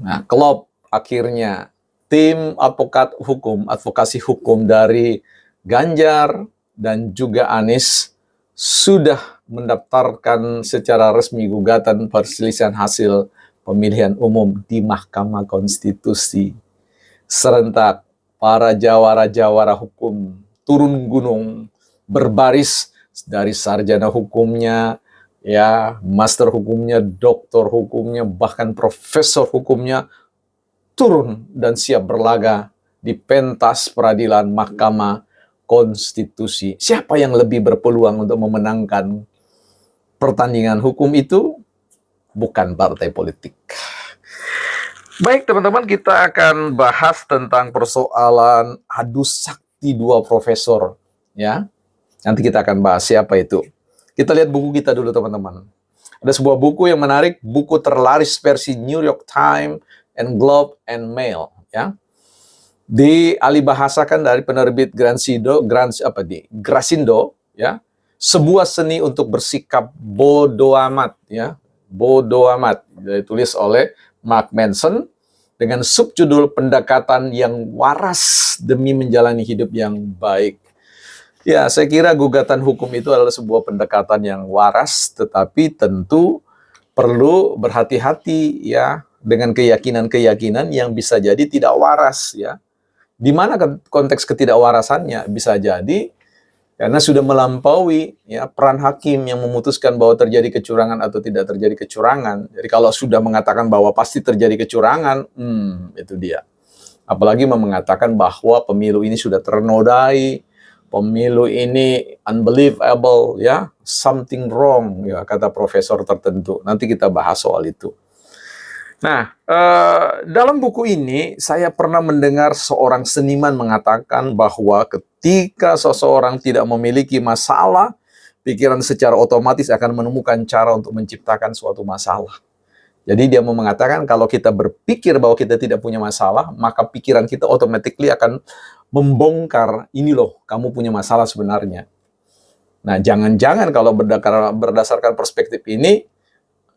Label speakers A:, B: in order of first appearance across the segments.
A: Nah, klop akhirnya tim advokasi hukum dari Ganjar dan juga Anies sudah mendaftarkan secara resmi gugatan perselisihan hasil pemilihan umum di Mahkamah Konstitusi. Serentak para jawara-jawara hukum turun gunung berbaris dari sarjana hukumnya, ya, master hukumnya, doktor hukumnya, bahkan profesor hukumnya turun dan siap berlaga di pentas peradilan Mahkamah Konstitusi. Siapa yang lebih berpeluang untuk memenangkan pertandingan hukum itu? Bukan partai politik. Baik teman-teman, kita akan bahas tentang persoalan adu sakti dua profesor, ya. Nanti kita akan bahas siapa itu. Kita lihat buku kita dulu teman-teman. Ada sebuah buku yang menarik, buku terlaris versi New York Times and Globe and Mail, ya. Dialihbahasakan dari penerbit Grasindo, ya. Sebuah seni untuk bersikap bodo amat, ya. Bodo amat, ditulis oleh Mark Manson dengan subjudul pendekatan yang waras demi menjalani hidup yang baik. Ya, saya kira gugatan hukum itu adalah sebuah pendekatan yang waras, tetapi tentu perlu berhati-hati ya dengan keyakinan-keyakinan yang bisa jadi tidak waras ya. Di mana konteks ketidakwarasannya? Bisa jadi karena sudah melampaui ya peran hakim yang memutuskan bahwa terjadi kecurangan atau tidak terjadi kecurangan. Jadi kalau sudah mengatakan bahwa pasti terjadi kecurangan, itu dia. Apalagi mengatakan bahwa pemilu ini sudah ternodai, pemilu ini unbelievable, ya, something wrong, ya kata profesor tertentu. Nanti kita bahas soal itu. Nah, dalam buku ini saya pernah mendengar seorang seniman mengatakan bahwa ketika seseorang tidak memiliki masalah, pikiran secara otomatis akan menemukan cara untuk menciptakan suatu masalah. Jadi dia mau mengatakan kalau kita berpikir bahwa kita tidak punya masalah, maka pikiran kita automatically akan membongkar, ini loh, kamu punya masalah sebenarnya. Nah, jangan-jangan kalau berdasarkan perspektif ini,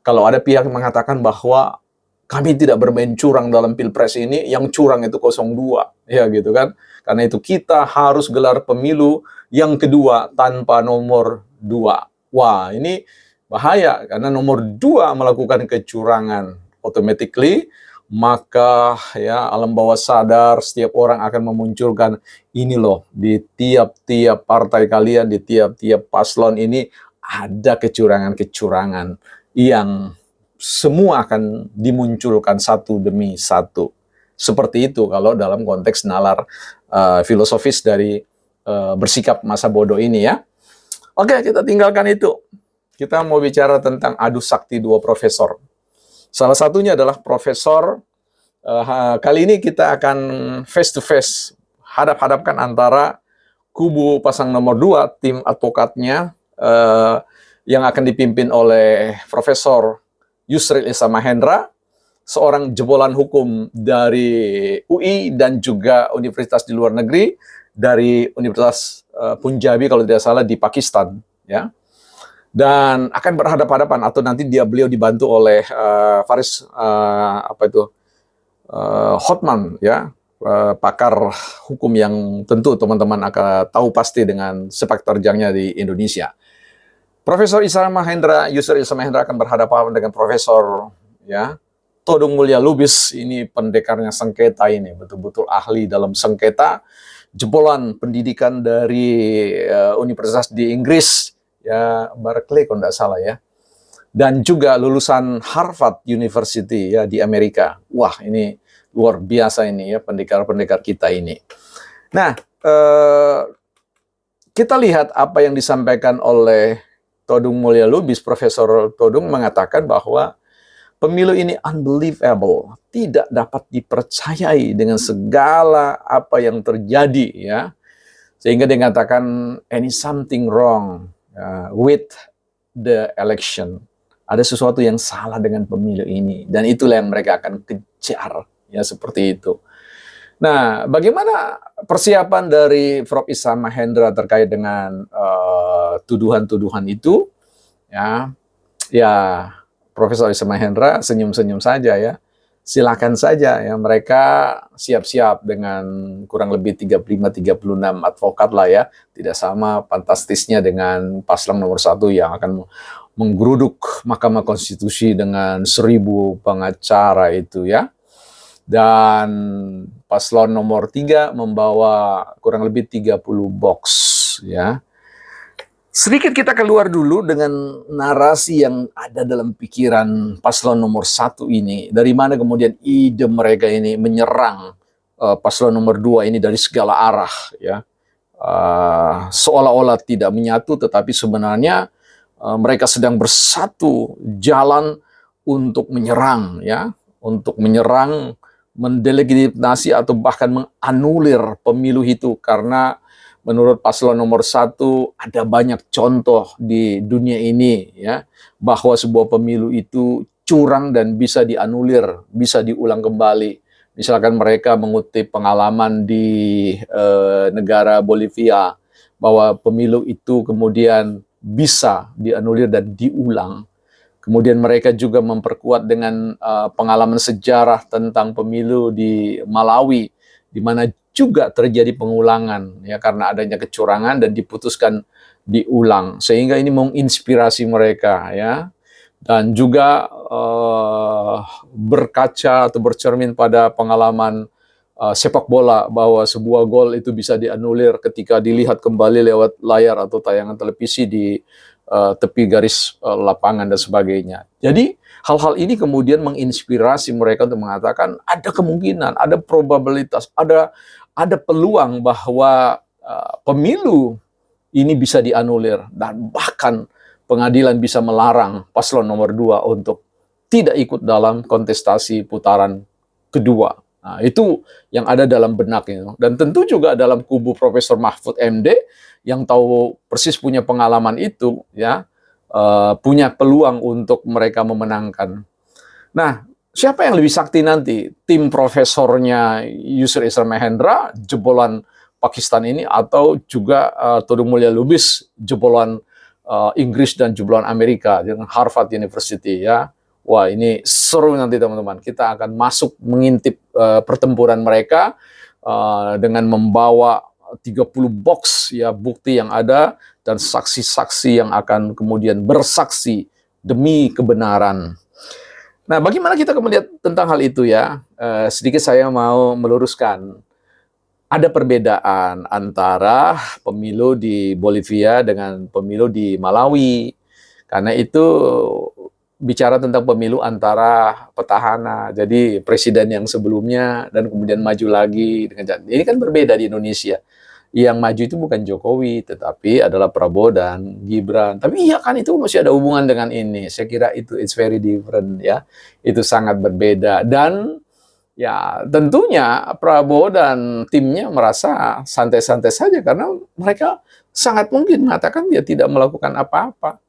A: kalau ada pihak yang mengatakan bahwa kami tidak bermain curang dalam pilpres ini, yang curang itu 02, ya gitu kan. Karena itu kita harus gelar pemilu yang kedua tanpa nomor 2. Wah, ini bahaya karena nomor 2 melakukan kecurangan. Automatically, maka ya alam bawah sadar setiap orang akan memunculkan ini loh, di tiap-tiap partai kalian, di tiap-tiap paslon ini ada kecurangan-kecurangan yang semua akan dimunculkan satu demi satu. Seperti itu kalau dalam konteks nalar filosofis dari bersikap masa bodoh ini ya. Oke, kita tinggalkan itu. Kita mau bicara tentang adu sakti dua profesor. Salah satunya adalah profesor, kali ini kita akan face to face, hadap-hadapkan antara kubu pasang nomor 2, tim advokatnya, yang akan dipimpin oleh Profesor Yusril Issa Mahendra, seorang jebolan hukum dari UI dan juga universitas di luar negeri, dari Universitas Punjabi kalau tidak salah di Pakistan, ya. Dan akan berhadapan-hadapan atau nanti beliau dibantu oleh Faris Hotman, ya, pakar hukum yang tentu teman-teman akan tahu pasti dengan sepak terjangnya di Indonesia. Profesor Yusril Issa Mahendra akan berhadapan dengan Profesor ya Todung Mulya Lubis, ini pendekarnya sengketa ini, betul-betul ahli dalam sengketa, jebolan pendidikan dari universitas di Inggris, ya Berkeley kalau tidak salah ya, dan juga lulusan Harvard University ya di Amerika. Wah, ini luar biasa ini ya pendekar-pendekar kita ini. Nah, kita lihat apa yang disampaikan oleh Todung Mulya Lubis. Profesor Todung mengatakan bahwa pemilu ini unbelievable, tidak dapat dipercayai dengan segala apa yang terjadi ya. Sehingga dia mengatakan any something wrong with the election. Ada sesuatu yang salah dengan pemilu ini dan itulah yang mereka akan kejar ya, seperti itu. Nah, bagaimana persiapan dari Prof. Issa Mahendra terkait dengan tuduhan-tuduhan itu? Ya, Profesor Issa Mahendra senyum-senyum saja ya. silakan saja ya, mereka siap-siap dengan kurang lebih 35-36 advokat lah ya. Tidak sama fantastisnya dengan paslon nomor 1 yang akan menggeruduk Mahkamah Konstitusi dengan 1.000 pengacara itu ya. Dan paslon nomor 3 membawa kurang lebih 30 box ya. Sedikit kita keluar dulu dengan narasi yang ada dalam pikiran paslon nomor 1 ini. Dari mana kemudian ide mereka ini menyerang paslon nomor 2 ini dari segala arah ya. Seolah-olah tidak menyatu, tetapi sebenarnya mereka sedang bersatu jalan untuk menyerang ya, untuk menyerang, mendelegitimasi atau bahkan menganulir pemilu itu, karena menurut paslon nomor 1 ada banyak contoh di dunia ini ya, bahwa sebuah pemilu itu curang dan bisa dianulir, bisa diulang kembali. Misalkan mereka mengutip pengalaman di negara Bolivia, bahwa pemilu itu kemudian bisa dianulir dan diulang. Kemudian mereka juga memperkuat dengan pengalaman sejarah tentang pemilu di Malawi, di mana juga terjadi pengulangan ya, karena adanya kecurangan dan diputuskan diulang, sehingga ini menginspirasi mereka ya. Dan juga berkaca atau bercermin pada pengalaman sepak bola, bahwa sebuah gol itu bisa dianulir ketika dilihat kembali lewat layar atau tayangan televisi di tepi garis lapangan dan sebagainya. Jadi hal-hal ini kemudian menginspirasi mereka untuk mengatakan ada kemungkinan, ada probabilitas, ada peluang bahwa pemilu ini bisa dianulir, dan bahkan pengadilan bisa melarang paslon nomor 2 untuk tidak ikut dalam kontestasi putaran kedua. Nah, itu yang ada dalam benaknya. Dan tentu juga dalam kubu Profesor Mahfud MD yang tahu persis, punya pengalaman itu ya, punya peluang untuk mereka memenangkan. Nah, siapa yang lebih sakti nanti? Tim profesornya Yusril Izzah Mahendra, jebolan Pakistan ini, atau juga Todung Mulya Lubis, jebolan Inggris dan jebolan Amerika dengan Harvard University ya. Wah, ini seru nanti teman-teman. Kita akan masuk mengintip pertempuran mereka dengan membawa 30 box ya, bukti yang ada dan saksi-saksi yang akan kemudian bersaksi demi kebenaran. Nah, bagaimana kita kemudian tentang hal itu ya? Sedikit saya mau meluruskan. Ada perbedaan antara pemilu di Bolivia dengan pemilu di Malawi. Karena itu bicara tentang pemilu antara petahana. Jadi presiden yang sebelumnya dan kemudian maju lagi. Ini kan berbeda di Indonesia. Yang maju itu bukan Jokowi, tetapi adalah Prabowo dan Gibran. Tapi iya kan, itu masih ada hubungan dengan ini. Saya kira itu it's very different ya. Itu sangat berbeda. Dan ya tentunya Prabowo dan timnya merasa santai-santai saja, karena mereka sangat mungkin mengatakan dia tidak melakukan apa-apa.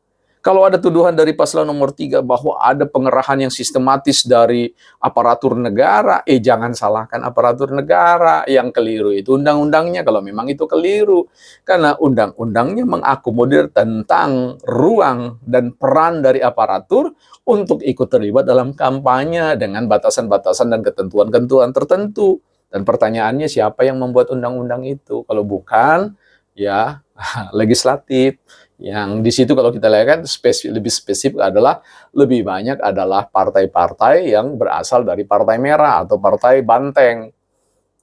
A: Kalau ada tuduhan dari paslon nomor 3 bahwa ada pengerahan yang sistematis dari aparatur negara, jangan salahkan aparatur negara. Yang keliru itu undang-undangnya, kalau memang itu keliru. Karena undang-undangnya mengakomodir tentang ruang dan peran dari aparatur untuk ikut terlibat dalam kampanye dengan batasan-batasan dan ketentuan-ketentuan tertentu. Dan pertanyaannya, siapa yang membuat undang-undang itu? Kalau bukan, ya legislatif. Yang di situ kalau kita lihat kan lebih spesifik adalah, lebih banyak adalah partai-partai yang berasal dari partai merah atau partai banteng.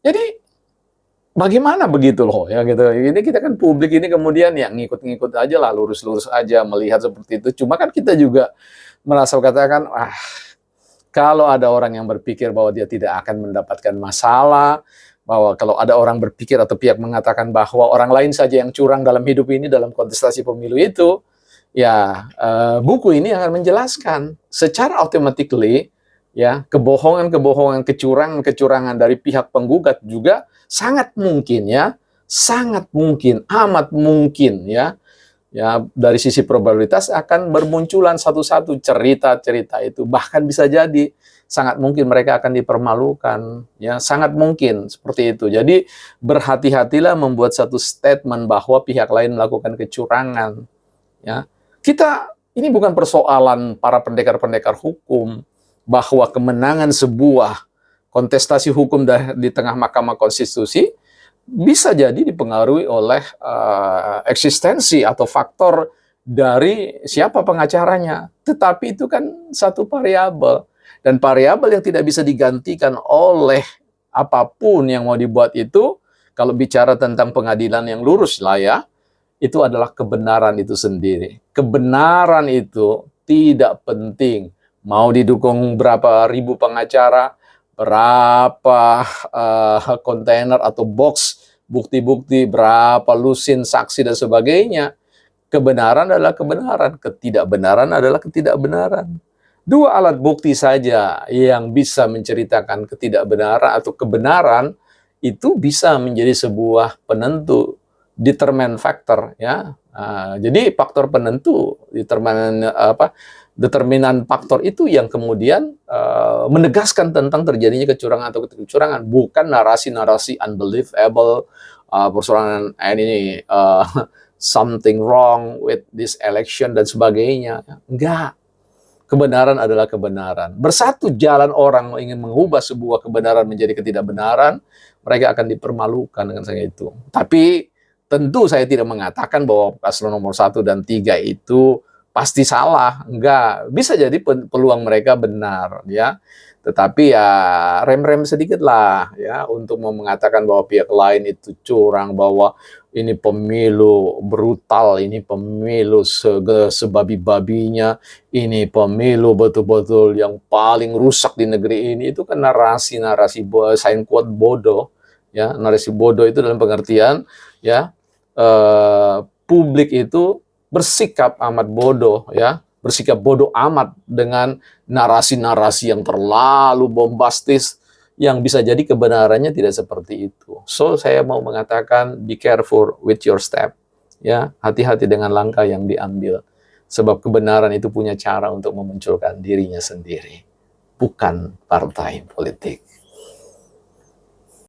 A: Jadi bagaimana begitu loh ya gitu. Ini kita kan publik ini kemudian yang ngikut-ngikut aja lah, lurus-lurus aja melihat seperti itu. Cuma kan kita juga merasa katakan, kalau ada orang yang berpikir bahwa dia tidak akan mendapatkan masalah, bahwa kalau ada orang berpikir atau pihak mengatakan bahwa orang lain saja yang curang dalam hidup ini, dalam kontestasi pemilu itu, ya buku ini akan menjelaskan secara automatically ya, kebohongan-kebohongan, kecurangan-kecurangan dari pihak penggugat juga sangat mungkin ya, sangat mungkin, amat mungkin ya, dari sisi probabilitas akan bermunculan satu-satu cerita-cerita itu. Bahkan bisa jadi sangat mungkin mereka akan dipermalukan ya, sangat mungkin seperti itu. Jadi berhati-hatilah membuat satu statement bahwa pihak lain melakukan kecurangan ya. Kita ini bukan persoalan para pendekar-pendekar hukum bahwa kemenangan sebuah kontestasi hukum di tengah Mahkamah Konstitusi bisa jadi dipengaruhi oleh eksistensi atau faktor dari siapa pengacaranya. Tetapi itu kan satu variabel. Dan variabel yang tidak bisa digantikan oleh apapun yang mau dibuat itu, kalau bicara tentang pengadilan yang lurus lah ya, itu adalah kebenaran itu sendiri. Kebenaran itu tidak penting. Mau didukung berapa ribu pengacara, berapa kontainer atau box bukti-bukti, berapa lusin saksi dan sebagainya. Kebenaran adalah kebenaran, ketidakbenaran adalah ketidakbenaran. Dua alat bukti saja yang bisa menceritakan ketidakbenaran atau kebenaran itu bisa menjadi sebuah penentu, determinant factor ya. Jadi faktor penentu, determinan faktor itu yang kemudian menegaskan tentang terjadinya kecurangan atau kecurangan, bukan narasi-narasi unbelievable, persoalan ini something wrong with this election dan sebagainya. Enggak. Kebenaran adalah kebenaran. Bersatu jalan orang ingin mengubah sebuah kebenaran menjadi ketidakbenaran, mereka akan dipermalukan dengan sangat itu. Tapi tentu saya tidak mengatakan bahwa paslon nomor 1 dan 3 itu pasti salah. Enggak. Bisa jadi peluang mereka benar, ya. Tetapi ya rem-rem sedikit lah ya untuk mau mengatakan bahwa pihak lain itu curang, bahwa ini pemilu brutal, ini pemilu sebabi-babinya, ini pemilu betul-betul yang paling rusak di negeri ini. Itu kan narasi-narasi sign quote bodoh ya. Narasi bodoh itu dalam pengertian ya publik itu bersikap amat bodoh ya, bersikap bodoh amat dengan narasi-narasi yang terlalu bombastis yang bisa jadi kebenarannya tidak seperti itu. So saya mau mengatakan be careful with your step ya, hati-hati dengan langkah yang diambil, sebab kebenaran itu punya cara untuk memunculkan dirinya sendiri, bukan partai politik.